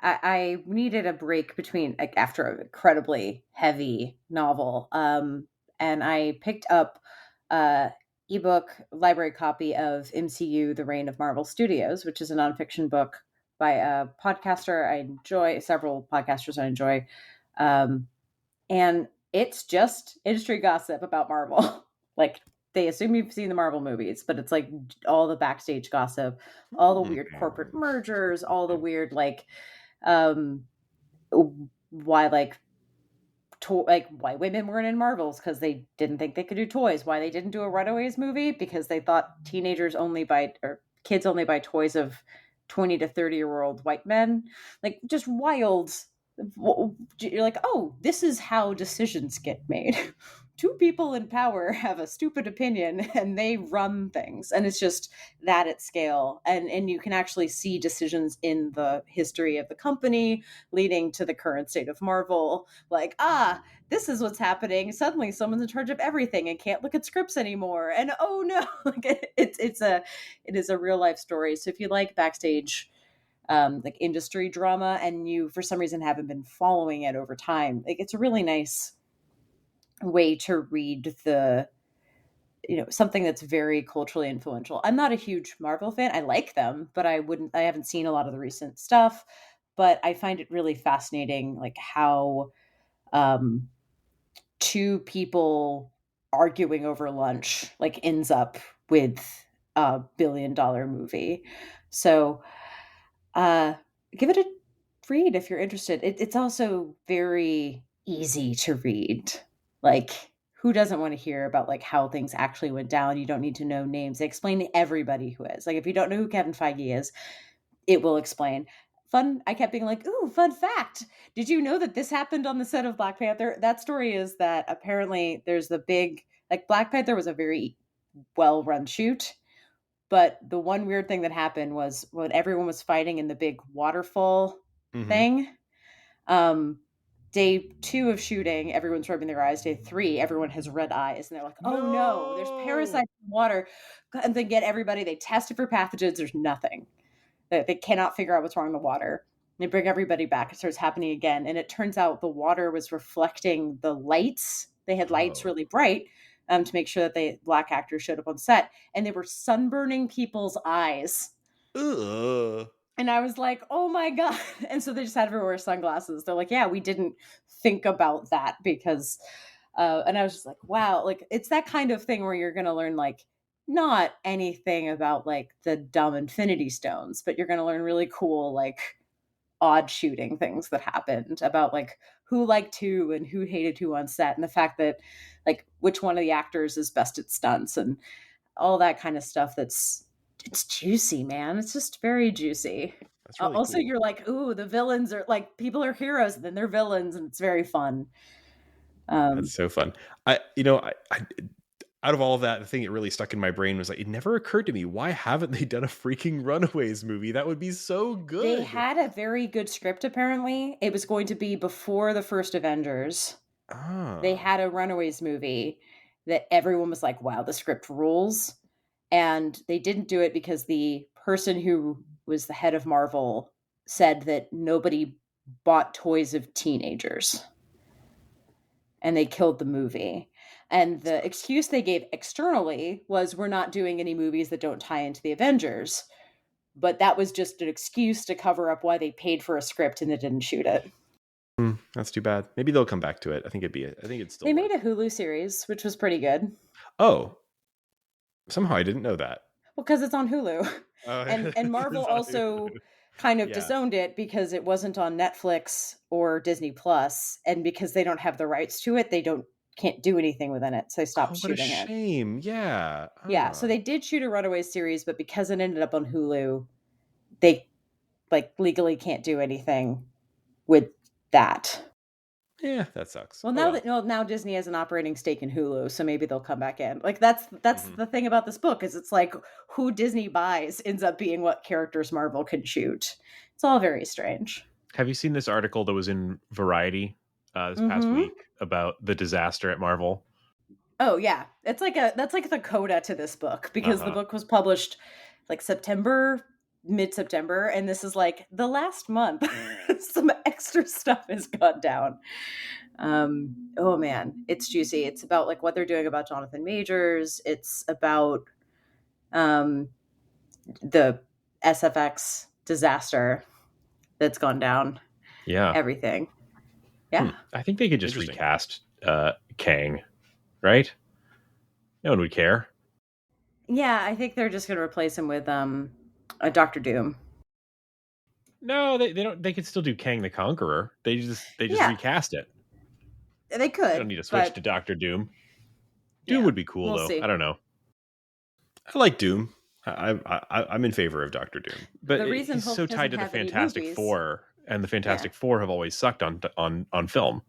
I needed a break between after an incredibly heavy novel, and I picked up ebook library copy of MCU: The Reign of Marvel Studios, which is a nonfiction book by a podcaster I enjoy, several podcasters I enjoy, and it's just industry gossip about Marvel. Like, they assume you've seen the Marvel movies, but it's like all the backstage gossip, all the weird corporate mergers, all the weird like why like why women weren't in Marvels because they didn't think they could do toys. Why they didn't do a Runaways movie because they thought teenagers only buy or kids only buy toys of 20 to 30-year-old white men. Like, just wild. You're like, oh, this is how decisions get made. Two people in power have a stupid opinion and they run things, and it's just that at scale. And you can actually see decisions in the history of the company leading to the current state of Marvel. Like, this is what's happening. Suddenly someone's in charge of everything and can't look at scripts anymore, and oh no. Like, it is a real life story. So if you like backstage like industry drama and you for some reason haven't been following it over time, like, it's a really nice way to read something that's very culturally influential. I'm not a huge Marvel fan. I like them, but I haven't seen a lot of the recent stuff, but I find it really fascinating, like how two people arguing over lunch like ends up with a billion-dollar movie. So give it a read if you're interested. It's also very easy to read. Like, who doesn't want to hear about like how things actually went down? You don't need to know names. They explain to everybody who is. Like, if you don't know who Kevin Feige is, it will explain. I kept being like, ooh, fun fact. Did you know that this happened on the set of Black Panther? That story is that apparently there's the big, like, Black Panther was a very well-run shoot. But the one weird thing that happened was when everyone was fighting in the big waterfall thing, day 2 of shooting, everyone's rubbing their eyes. Day 3, everyone has red eyes. And they're like, oh no, there's parasites in water. And they get everybody, they test it for pathogens. There's nothing. They cannot figure out what's wrong in the water. They bring everybody back. It starts happening again. And it turns out the water was reflecting the lights. They had lights really bright to make sure that the Black actors showed up on set. And they were sunburning people's eyes. Ugh. And I was like, oh my God. And so they just had everyone wear sunglasses. They're like, yeah, we didn't think about that because, and I was just like, wow, like, it's that kind of thing where you're going to learn, like, not anything about like the dumb Infinity Stones, but you're going to learn really cool, like, odd shooting things that happened about like who liked who and who hated who on set, and the fact that like which one of the actors is best at stunts and all that kind of stuff. It's juicy, man. It's just very juicy. That's really also cool. You're like, ooh, the villains are like, people are heroes and then they're villains, and it's very fun. That's so fun. I out of all of that, the thing that really stuck in my brain was like, it never occurred to me, why haven't they done a freaking Runaways movie? That would be so good. They had a very good script, apparently. It was going to be before the first Avengers. They had a Runaways movie that everyone was like, wow, the script rules. And they didn't do it because the person who was the head of Marvel said that nobody bought toys of teenagers. And they killed the movie. And the excuse they gave externally was, we're not doing any movies that don't tie into the Avengers. But that was just an excuse to cover up why they paid for a script and they didn't shoot it. That's too bad. Maybe they'll come back to it. I think it's still. They made a Hulu series, which was pretty good. Oh, somehow I didn't know that. Well, because it's on Hulu. And Marvel also kind of disowned it because it wasn't on Netflix or Disney Plus, and because they don't have the rights to it, they can't do anything within it, so they stopped shooting it. What a shame. Yeah. Yeah, so they did shoot a Runaways series, but because it ended up on Hulu, they like legally can't do anything with that. Yeah, that sucks. Well, now Disney has an operating stake in Hulu, so maybe they'll come back in. Like, that's the thing about this book, is it's like who Disney buys ends up being what characters Marvel can shoot. It's all very strange. Have you seen this article that was in Variety this past week about the disaster at Marvel? Oh yeah, that's like the coda to this book, because the book was published like mid-September, and this is like the last month. Some extra stuff has gone down. Oh man, it's juicy. It's about like what they're doing about Jonathan Majors. It's about the SFX disaster that's gone down. Yeah, everything. Yeah, I think they could just recast Kang, right? No one would care. Yeah, I think they're just going to replace him with a Doctor Doom. No, they don't. They could still do Kang the Conqueror. They just Yeah. recast it. They could. They don't need to switch to Doctor Doom. Doom Yeah, would be cool we'll though. see. I don't know. I like Doom. I'm in favor of Doctor Doom. But The reason he's Hulk so tied to doesn't the have any Fantastic movies- Four, and the Fantastic Four have always sucked on film.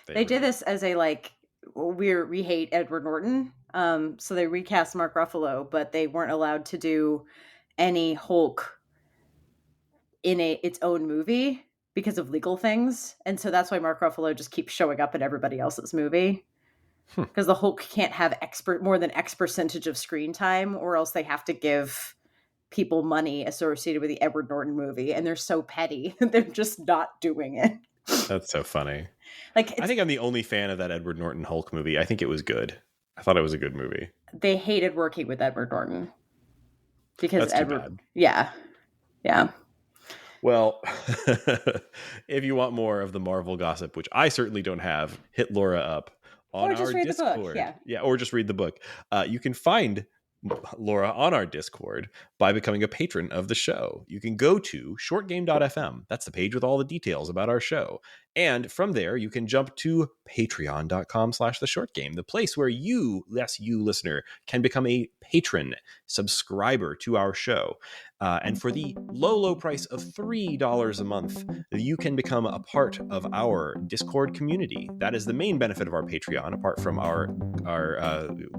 They did this as a we hate Edward Norton. So they recast Mark Ruffalo, but they weren't allowed to do any Hulk in its own movie because of legal things. And so that's why Mark Ruffalo just keeps showing up in everybody else's movie. Because the Hulk can't have more than X percentage of screen time, or else they have to give people money associated with the Edward Norton movie, and they're so petty. They're just not doing it. That's so funny. I think I'm the only fan of that Edward Norton Hulk movie. I think it was good. I thought it was a good movie. They hated working with Edward Norton because That's too bad. Yeah. Well, if you want more of the Marvel gossip, which I certainly don't have, hit Laura up on our read Discord. the book. Yeah, or just read the book. You can find Laura on our Discord by becoming a patron of the show. You can go to shortgame.fm. That's the page with all the details about our show. And from there, you can jump to patreon.com/theshortgame, the place where you listener, can become a patron subscriber to our show. And for the low price of $3 a month, you can become a part of our Discord community. That is the main benefit of our Patreon, apart from our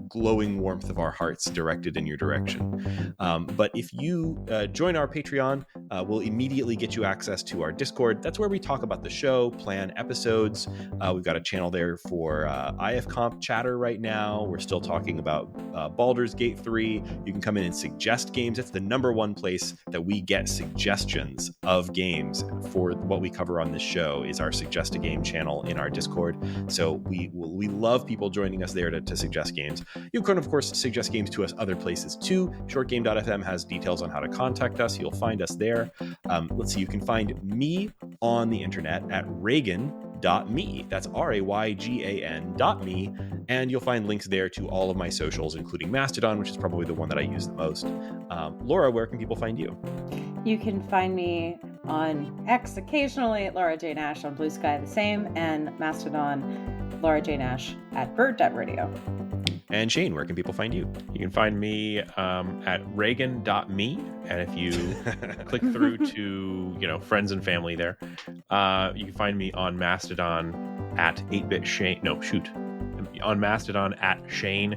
glowing warmth of our hearts directed in your direction. But if you join our Patreon, we'll immediately get you access to our Discord. That's where we talk about the show, plan episodes. We've got a channel there for IFComp chatter right now. We're still talking about Baldur's Gate 3. You can come in and suggest games. It's the number one place that we get suggestions of games for what we cover on this show is our Suggest a Game channel in our Discord. So we love people joining us there to suggest games. You can, of course, suggest games to us other places too. Shortgame.fm has details on how to contact us. You'll find us there. Let's see, you can find me on the internet at Raygan.me. That's RAYGAN.me. And you'll find links there to all of my socials, including Mastodon, which is probably the one that I use the most. Laura, where can people find you? You can find me on X occasionally at Laura J. Nash, on Blue Sky the same, and Mastodon, Laura J. Nash at bird.radio. And Shane, where can people find you? You can find me at Raygan.me, and if you click through to friends and family there, you can find me on Mastodon at 8bit Shane. No, shoot, on Mastodon at Shane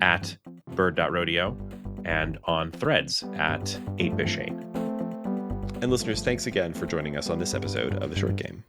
at bird.rodeo, and on Threads at 8bit Shane. And listeners, thanks again for joining us on this episode of The Short Game.